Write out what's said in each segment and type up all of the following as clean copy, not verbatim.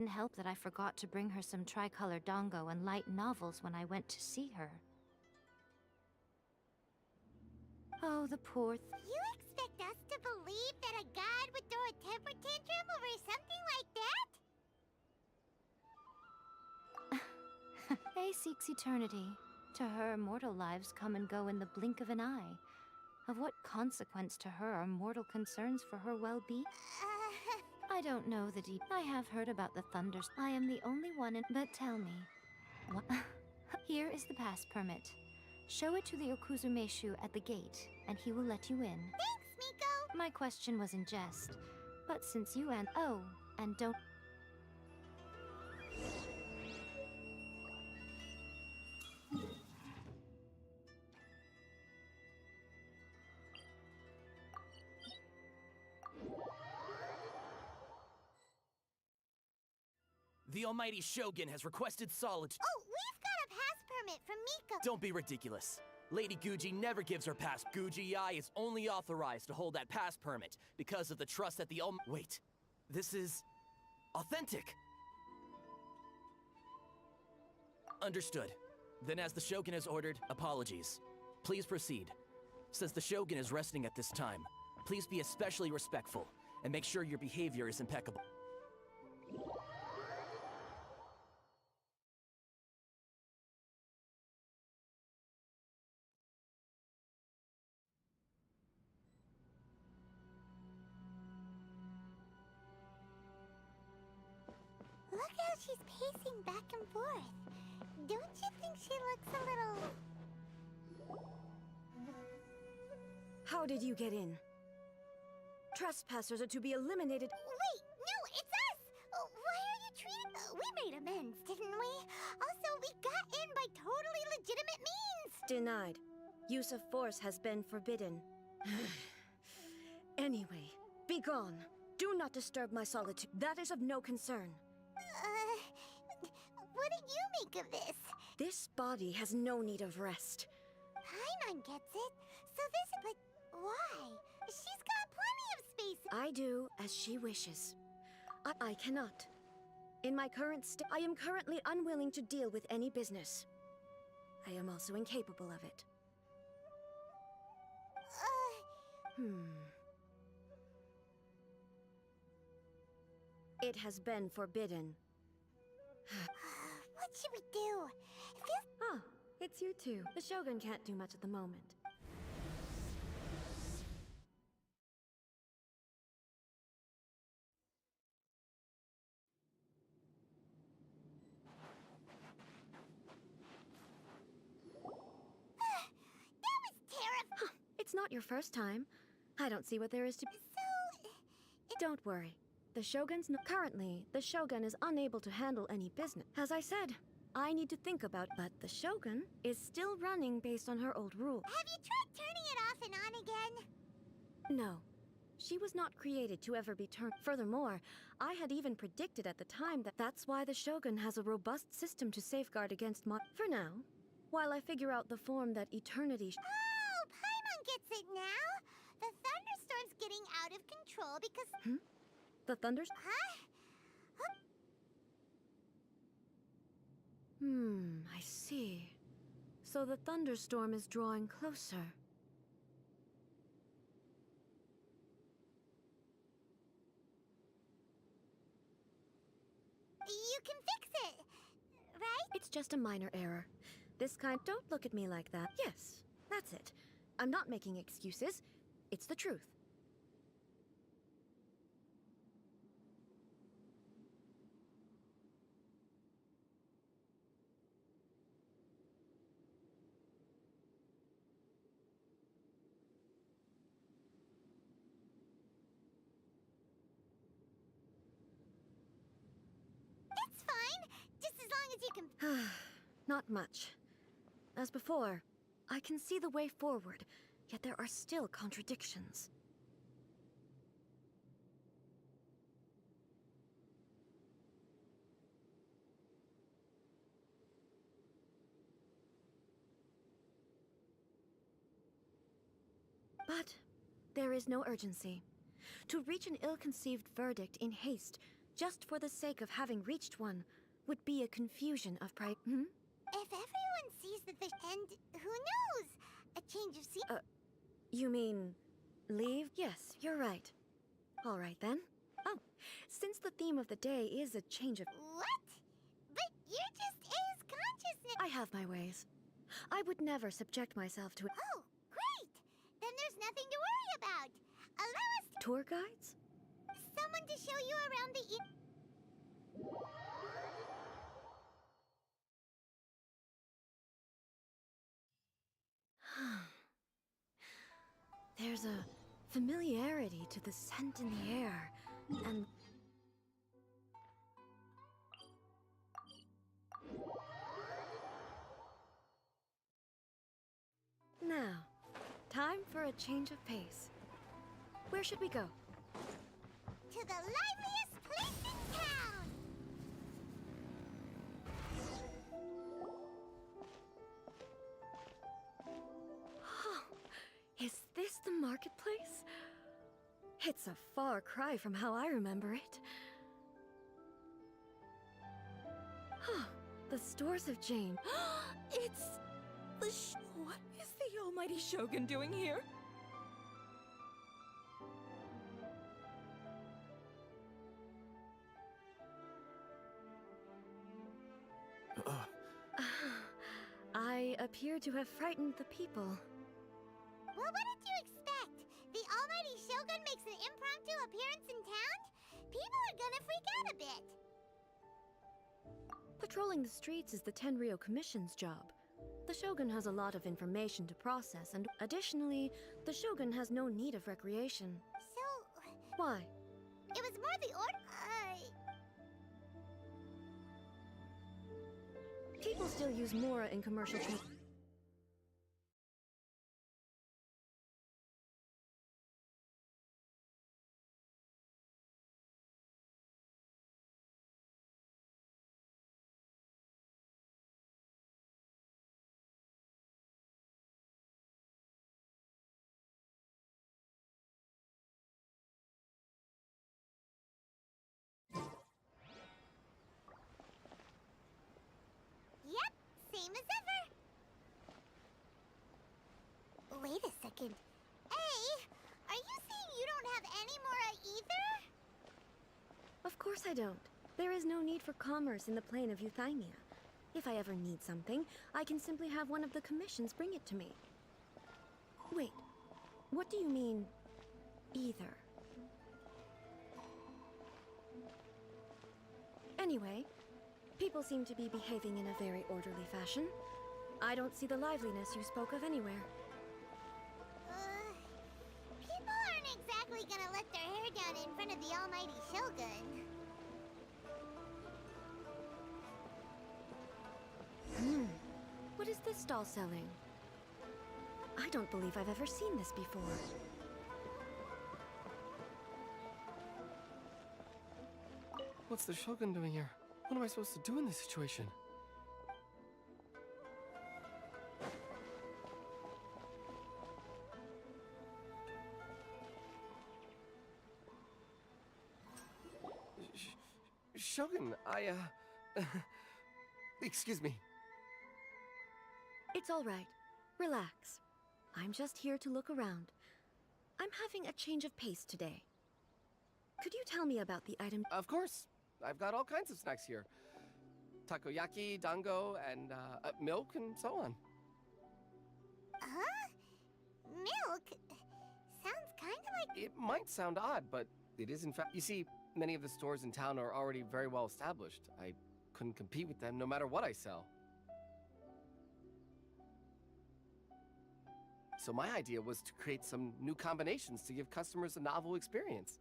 Didn't help that I forgot to bring her some tricolor dongo and light novels when I went to see her. Oh, the poor You expect us to believe that a god would throw a temper tantrum over something like that? Faye seeks eternity. To her, mortal lives come and go in the blink of an eye. Of what consequence to her are mortal concerns for her well-being? I don't know the deep. I have heard about the thunders. I am the only one in. But tell me, what? Here is the pass permit. Show it to the Okuzumeshu at the gate, and he will let you in. Thanks, Miko! My question was in jest, but since you oh, and don't. The almighty Shogun has requested solitude. Oh, we've got a pass permit from Miko! Don't be ridiculous. Lady Guji never gives her pass. Guji-ai is only authorized to hold that pass permit because of the trust that the Wait, this is authentic. Understood. Then as the Shogun has ordered, apologies. Please proceed. Since the Shogun is resting at this time, please be especially respectful and make sure your behavior is impeccable. Look how she's pacing back and forth. Don't you think she looks a little... How did you get in? Trespassers are to be eliminated. Wait, no, it's us! Why are you treating... we made amends, didn't we? Also, we got in by totally legitimate means! Denied. Use of force has been forbidden. Anyway, be gone. Do not disturb my solitude. That is of no concern. What do you make of this? This body has no need of rest. Paimon gets it. So this... But why? She's got plenty of space. I do as she wishes. I cannot. In my current state, I am currently unwilling to deal with any business. I am also incapable of it. It has been forbidden. What should we do? It feels... Ah, it's you two. The Shogun can't do much at the moment. That was terrifying. It's not your first time. I don't see what there is to... So... Don't worry. The Shogun's currently, the Shogun is unable to handle any business. As I said, I need to think about... But the Shogun is still running based on her old rule. Have you tried turning it off and on again? No. She was not created to ever be turned. Furthermore, I had even predicted at the time that that's why the Shogun has a robust system to safeguard against For now, while I figure out the form that eternity... Oh, Paimon gets it now! The thunderstorm's getting out of control because... The thunders... Huh? I see. So the thunderstorm is drawing closer. You can fix it, right? It's just a minor error. This kind... Don't look at me like that. Yes, that's it. I'm not making excuses. It's the truth. That's fine, just as long as you can... Not much. As before, I can see the way forward, yet there are still contradictions. But there is no urgency. To reach an ill-conceived verdict in haste just for the sake of having reached one, would be a confusion of pride. Hmm? If everyone sees that the and who knows? A change of scene. You mean leave? Yes, you're right. All right then. Oh, since the theme of the day is a change of... What? But you're just A's consciousness. I have my ways. I would never subject myself to... Oh, great! Then there's nothing to worry about. Allow us Tour guides? someone to show you around the There's a familiarity to the scent in the air, and... Now, time for a change of pace. Where should we go? to the liveliest place in town. Is this the marketplace? It's a far cry from how I remember it. The stores of Jane. It's what is the almighty Shogun doing here? I appear to have frightened the people. Well, what did you expect? The almighty Shogun makes an impromptu appearance in town? People are gonna freak out a bit. Patrolling the streets is the Tenryou Commission's job. The Shogun has a lot of information to process, and additionally, the Shogun has no need of recreation. So, Why? it was more the order. People still use Mora in commercial Yep, same as ever. Wait a second. Hey, are you saying you don't have any Mora either? Of course I don't. There is no need for commerce in the plane of Euthymia. If I ever need something, I can simply have one of the commissions bring it to me. Wait, what do you mean, either? Anyway, people seem to be behaving in a very orderly fashion. I don't see the liveliness you spoke of anywhere. People aren't exactly gonna let their hair down in front of the almighty Shogun. What is this stall selling? I don't believe I've ever seen this before. What's the Shogun doing here? What am I supposed to do in this situation? Shogun, excuse me. It's all right. Relax. I'm just here to look around. I'm having a change of pace today. Could you tell me about the item? Of course. I've got all kinds of snacks here. Takoyaki, dango, and milk, and so on. Huh? Milk? Sounds kinda like... It might sound odd, but it is in fact... You see, many of the stores in town are already very well established. I couldn't compete with them no matter what I sell. So my idea was to create some new combinations to give customers a novel experience.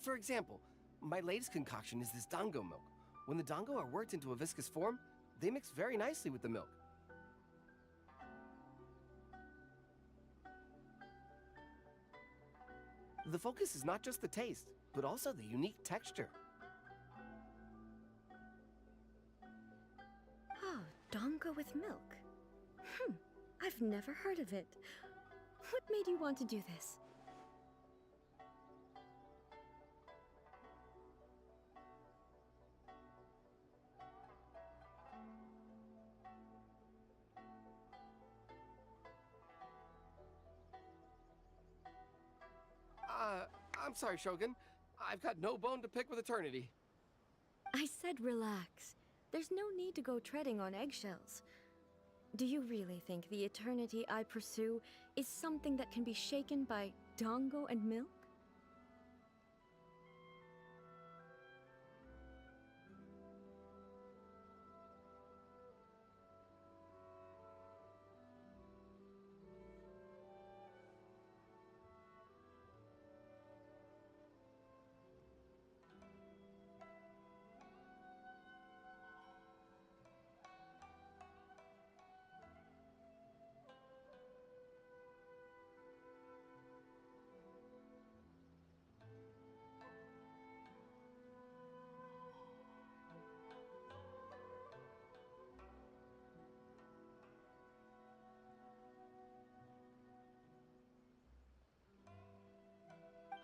For example, my latest concoction is this dango milk. When the dango are worked into a viscous form, they mix very nicely with the milk. The focus is not just the taste, but also the unique texture. Oh, dango with milk. I've never heard of it. What made you want to do this? I'm sorry, Shogun. I've got no bone to pick with eternity. I said relax. There's no need to go treading on eggshells. Do you really think the eternity I pursue is something that can be shaken by dango and milk?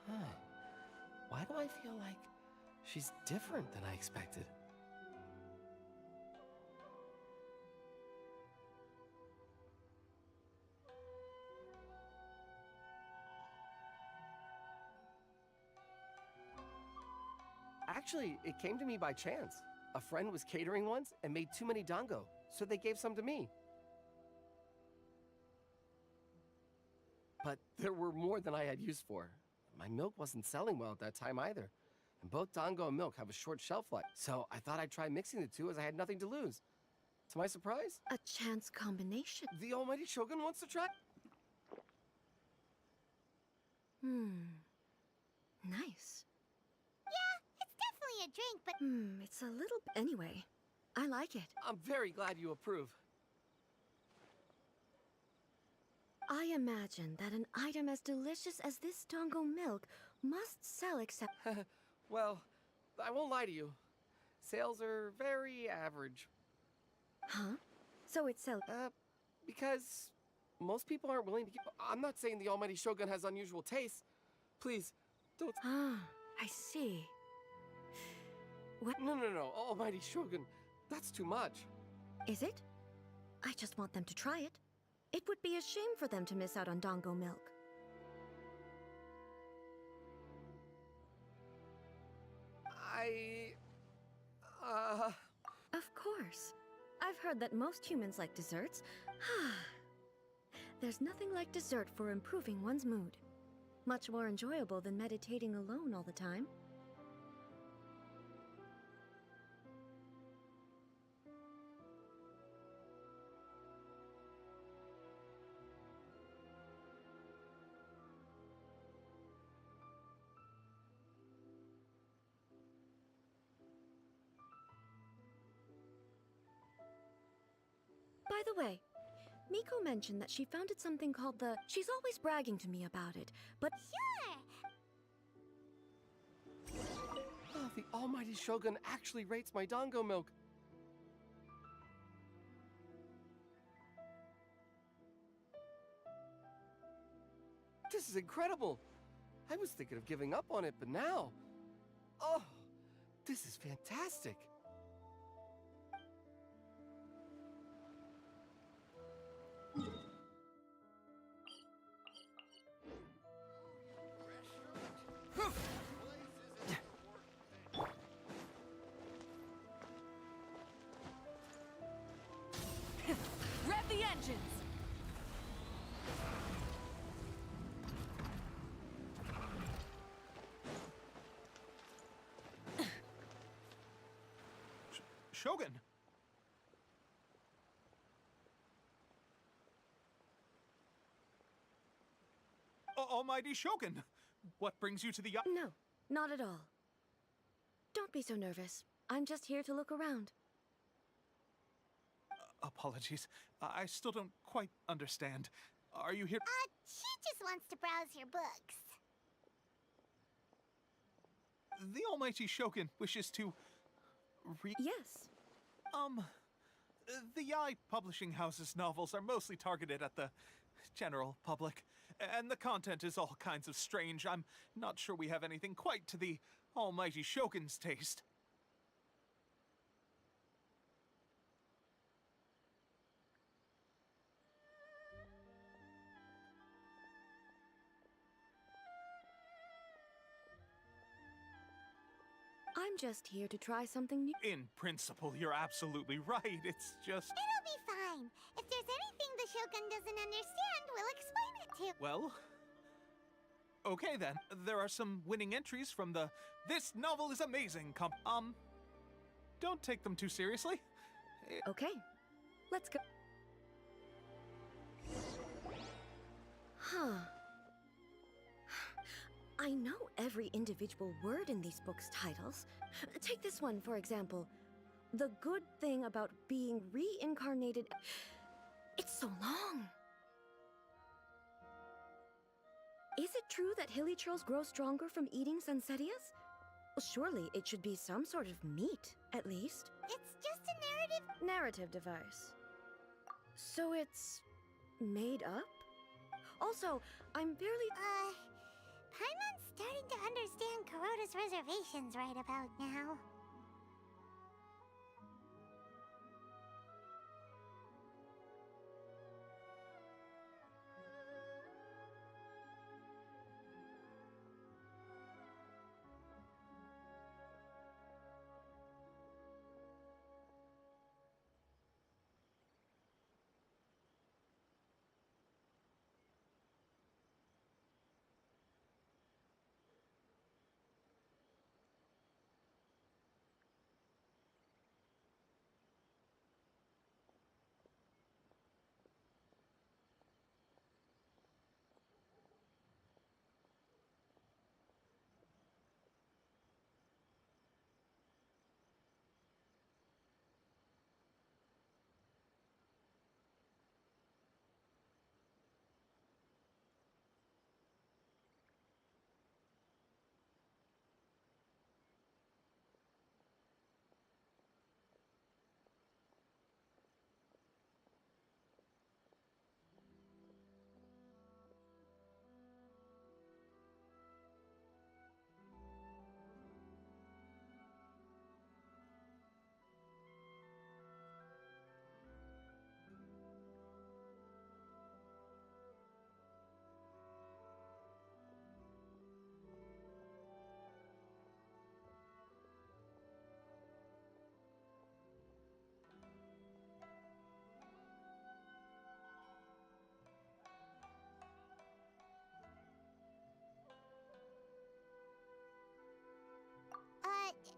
Huh. Why do I feel like she's different than I expected? Actually, it came to me by chance. A friend was catering once and made too many dango, so they gave some to me. But there were more than I had use for. My milk wasn't selling well at that time either. And both dango and milk have a short shelf life, so I thought I'd try mixing the two as I had nothing to lose. To my surprise, A chance combination. the almighty Shogun wants to try. Nice. Yeah, it's definitely a drink, but It's a little... Anyway, I like it. I'm very glad you approve. I imagine that an item as delicious as this dango milk must sell except... Well, I won't lie to you. Sales are very average. Huh? So it sells... Because most people aren't willing to give... I'm not saying the almighty Shogun has unusual tastes. Please, don't... Ah, I see. What No, almighty Shogun. That's too much. is it? I just want them to try it. It would be a shame for them to miss out on dango milk. Of course. I've heard that most humans like desserts. There's nothing like dessert for improving one's mood. Much more enjoyable than meditating alone all the time. By the way, Miko mentioned that she founded something called the... She's always bragging to me about it, but... sure. Oh, the almighty Shogun actually rates my dango milk. This is incredible. I was thinking of giving up on it, but now... Oh, this is fantastic. Rev the engines! Shogun! Almighty Shogun! What brings you to the... No, not at all. Don't be so nervous. I'm just here to look around. Apologies. I still don't quite understand. Are you here... She just wants to browse your books. The Almighty Shogun wishes to... Yes. The Yae publishing house's novels are mostly targeted at the general public, and the content is all kinds of strange. I'm not sure we have anything quite to the Almighty Shogun's taste. I'm just here to try something new. In principle, you're absolutely right. It's just. It'll be fine. If there's anything the Shogun doesn't understand, we'll explain it to him. Well. Okay then. There are some winning entries from the "This novel is amazing" don't take them too seriously. Okay, let's go. Huh. I know every individual word in these books' titles. Take this one, for example. The good thing about being reincarnated. It's so long. Is it true that hilly churls grow stronger from eating sunsettias? Well, surely it should be some sort of meat, at least. It's just a Narrative device. So it's made up? Also, I'm barely. Paimon's starting to understand Kuroda's reservations right about now.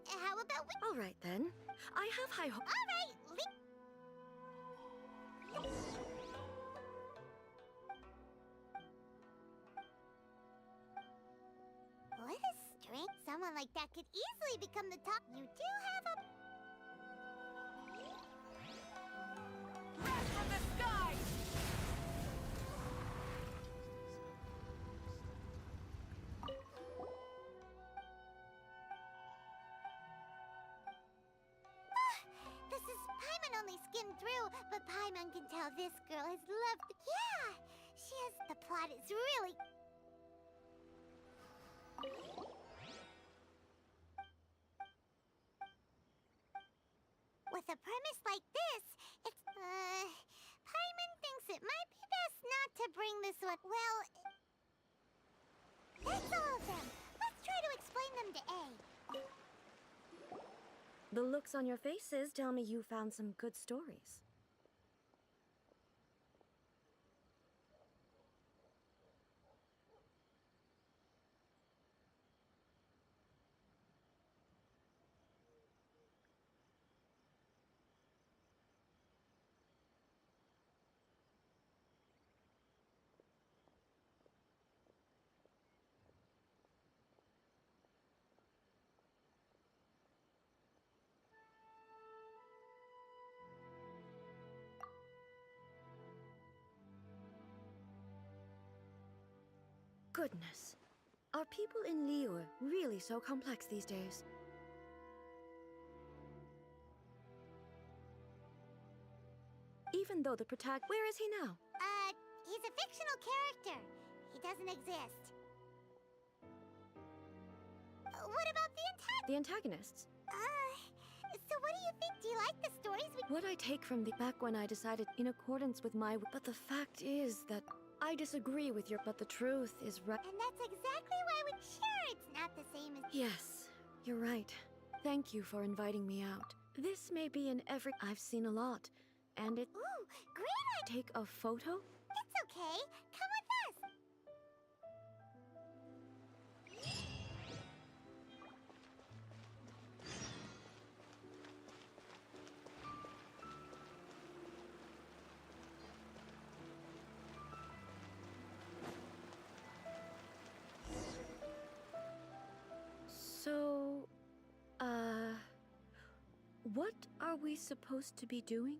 How about we... All right then. I have high hopes. Alright, what a strange... Someone like that could easily become the top... You do have a... Wrath from the sky! This is... Paimon only skimmed through, but Paimon can tell this girl has loved... Yeah! She has... The plot is really... With a premise like this, it's... Paimon thinks it might be best not to bring this one... Well... That's all of them. Let's try to explain them to A. The looks on your faces tell me you found some good stories. Goodness. Are people in Liyue really so complex these days? Even though the where is he now? He's a fictional character. He doesn't exist. What about The antagonists? So what do you think? Do you like the stories we... What I take from the back when I decided in accordance with my... But the fact is that I disagree with your... But the truth is right. And that's exactly why we... Sure, it's not the same as... Yes, you're right. Thank you for inviting me out. This may be in every... I've seen a lot, and it... Ooh, great idea! Take a photo? It's okay. Come with us. So... What are we supposed to be doing?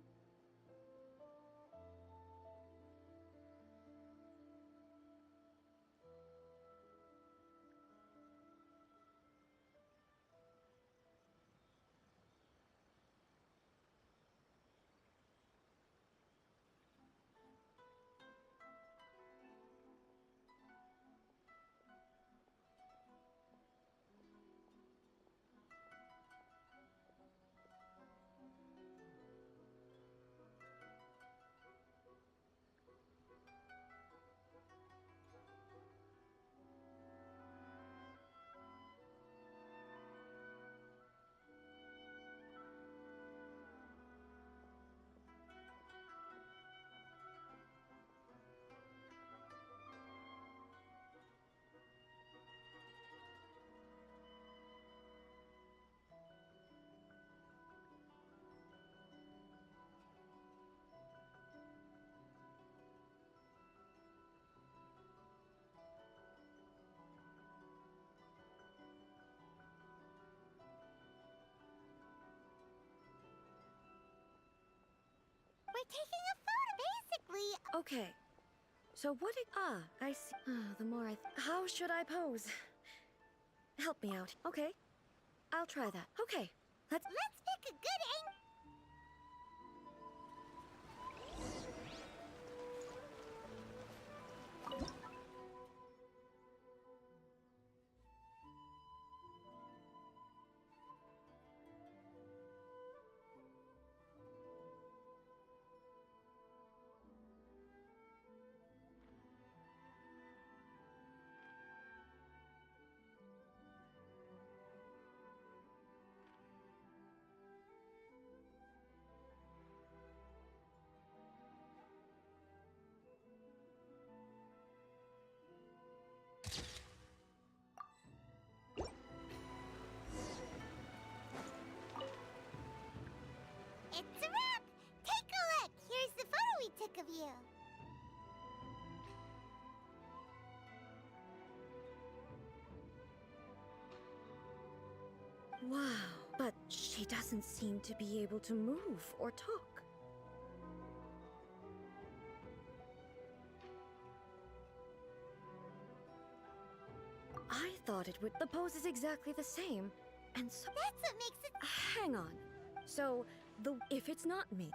We're taking a photo, basically. Okay. So what I see. The more how should I pose? Help me out. Okay. I'll try that. Okay. Let's pick a good angle. It's a wrap! Take a look! Here's the photo we took of you. Wow. But she doesn't seem to be able to move or talk. I thought it would. The pose is exactly the same. And so... That's what makes it... Hang on. So, if it's not me...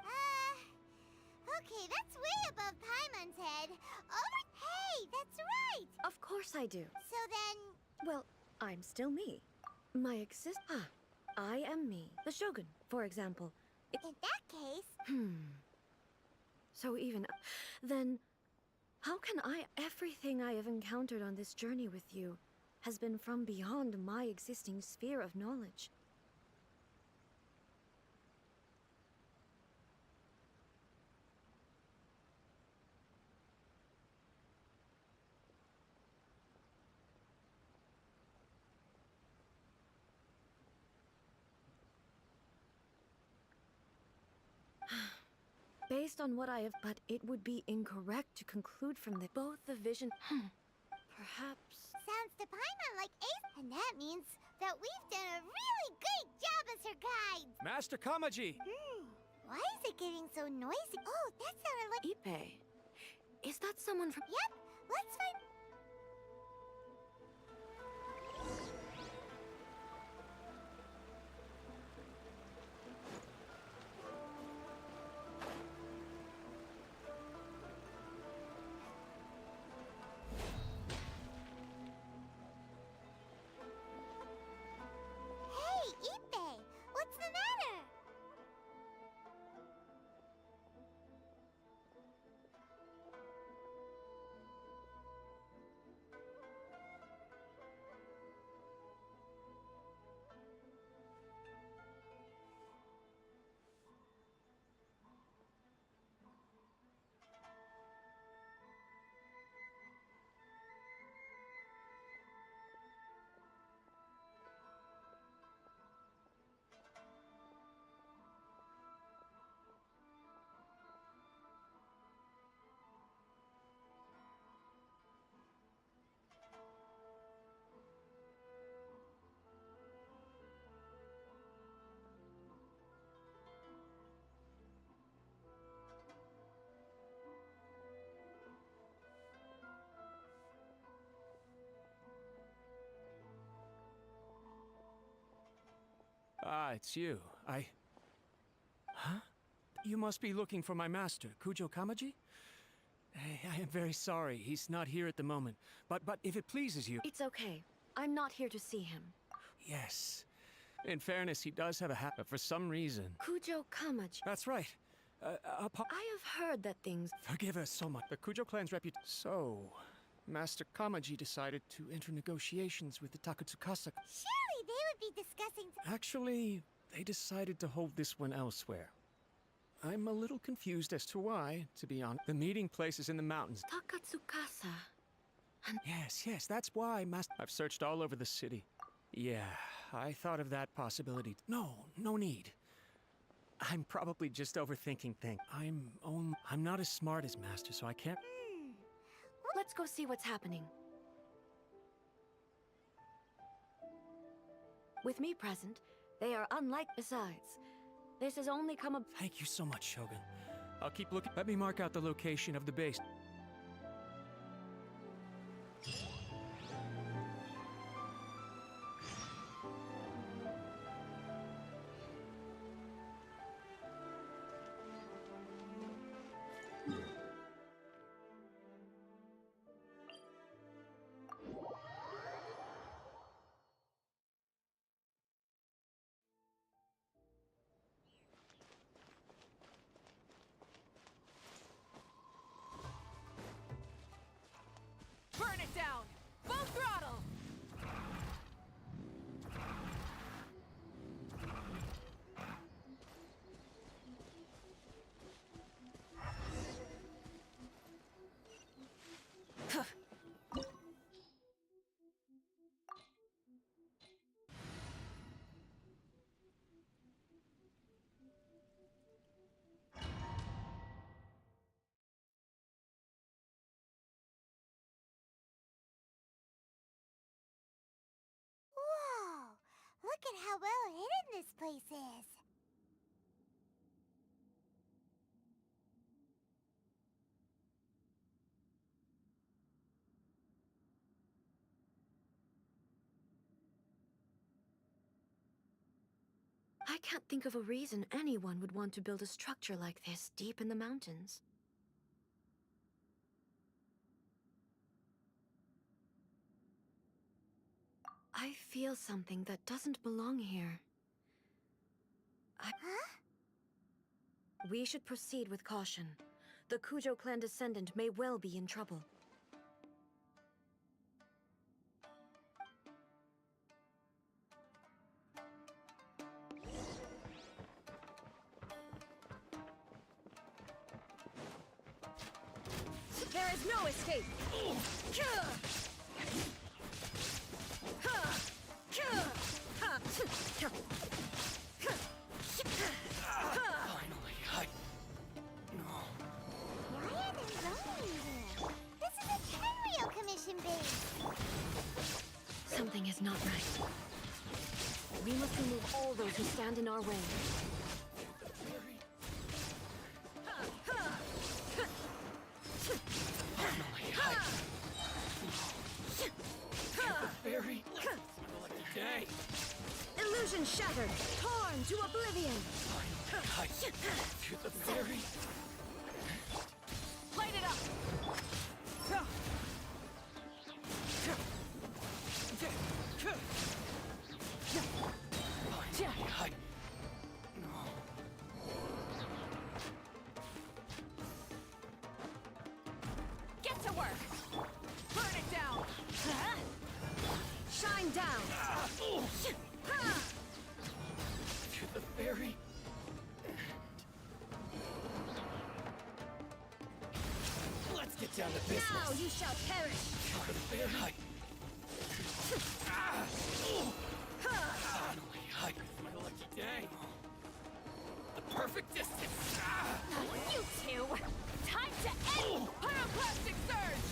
Okay, that's way above Paimon's head. Hey, that's right! Of course I do. So then... Well, I'm still me. I am me. The Shogun, for example. In that case... So even... Then... How can everything I have encountered on this journey with you has been from beyond my existing sphere of knowledge? Based on what I have, but it would be incorrect to conclude from both the vision. Perhaps. Sounds to Paimon like Ace, and that means that we've done a really great job as her guides. Master Kamaji! Why is it getting so noisy? Oh, that sounded like... Ippei. Is that someone from... Yep, let's find... Hey, Ippei! What's the matter? Ah, it's you. Huh? You must be looking for my master, Kujo Kamaji? I am very sorry. He's not here at the moment. But if it pleases you... It's okay. I'm not here to see him. Yes. In fairness, he does have a habit for some reason. Kujo Kamaji. That's right. I have heard that things... Forgive us so much. The Kujo clan's reputation... So, Master Kamaji decided to enter negotiations with the Takatsukasa... Surely they would be discussing... Actually, they decided to hold this one elsewhere. I'm a little confused as to why, to be honest. The meeting place is in the mountains. Takatsukasa. Yes, that's why, Master... I've searched all over the city. Yeah, I thought of that possibility. No need. I'm probably just overthinking things. I'm not as smart as Master, so I can't... Let's go see what's happening. With me present, they are unlike. Besides, this has only come up. Thank you so much, Shogun. I'll keep looking. Let me mark out the location of the base. Burn it down! Full throttle! Whoa! Look at how well hidden this place is. I can't think of a reason anyone would want to build a structure like this deep in the mountains. I feel something that doesn't belong here. Huh? We should proceed with caution. The Kujo clan descendant may well be in trouble. There is no escape! Finally, Why are they going here? This is a Tenryo Commission base. Something is not right. We must remove all those who stand in our way. Very day. Illusion shattered, torn to oblivion. To the very. Light it up! Get to work! Burn it down! Shine down. To the very. Let's get down to business. Now you shall perish. To the very. Finally, my lucky day. The perfect distance. You two! Time to end Pyroclastic Surge!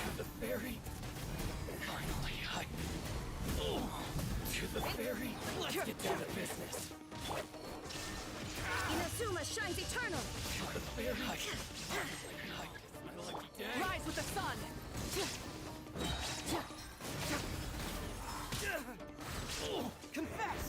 To the very. Finally, to the very. Let's get down to business. Inazuma shines eternal. To the very. My lucky day. Rise with the sun! Confess!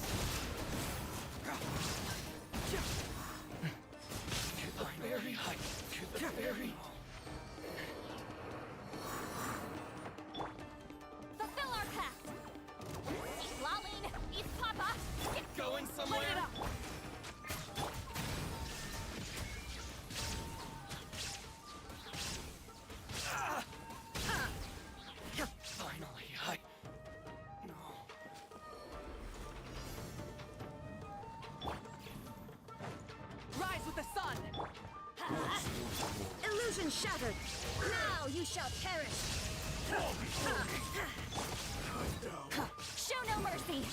going somewhere? Light it up! Finally, No. Rise with the sun! Illusion shattered! Now you shall perish! Show no mercy!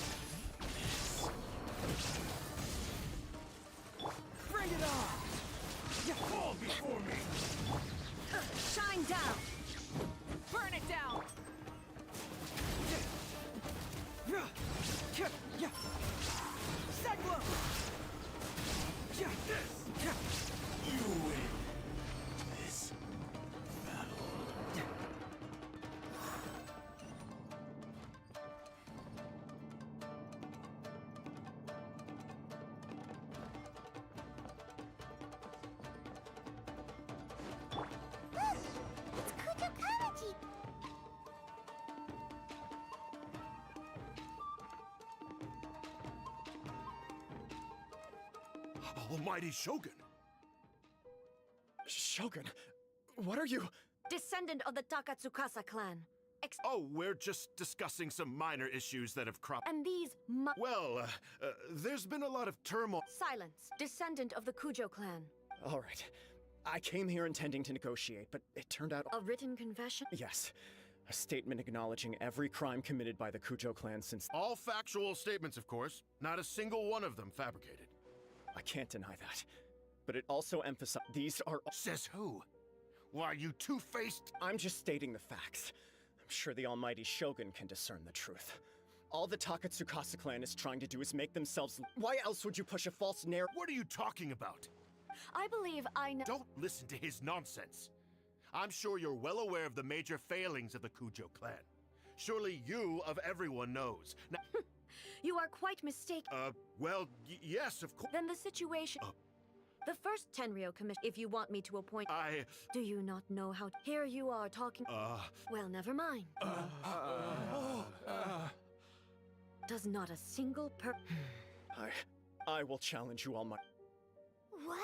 Bring it on! You fall before me! Shine down! Burn it down! Cyclone! You win this battle. It's Kujokawaji! Almighty Shogun! Shogun, what are you? Descendant of the Takatsukasa clan. Oh, we're just discussing some minor issues that have cropped. And these Well, there's been a lot of turmoil. Silence. Descendant of the Kujo clan. All right. I came here intending to negotiate, but it turned out. A written confession? Yes. A statement acknowledging every crime committed by the Kujo clan since. All factual statements, of course. Not a single one of them fabricated. I can't deny that. But it also emphasizes these are. Says who? Why, you two-faced... I'm just stating the facts. I'm sure the almighty Shogun can discern the truth. All the Takatsukasa clan is trying to do is make themselves. Why else would you push a false narrative? What are you talking about? I believe I know. Don't listen to his nonsense. I'm sure you're well aware of the major failings of the Kujo clan. Surely you, of everyone, knows. Now, You are quite mistaken. well, yes, of course. Then the situation. The first Tenryo commission. If you want me to appoint. Do you not know how? Here you are talking. Well, never mind. Does not a single I will challenge you, almighty. What?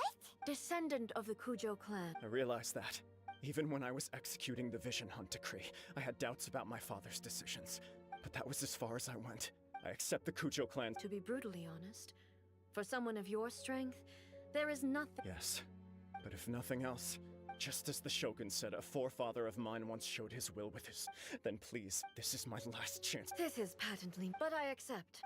descendant of the Kujo clan. I realized that. Even when I was executing the Vision Hunt decree, I had doubts about my father's decisions. But that was as far as I went. I accept the Kujo clan. To be brutally honest, for someone of your strength, there is nothing. Yes, but if nothing else, just as the Shogun said a forefather of mine once showed his will with his, then please, this is my last chance. This is patently, but I accept.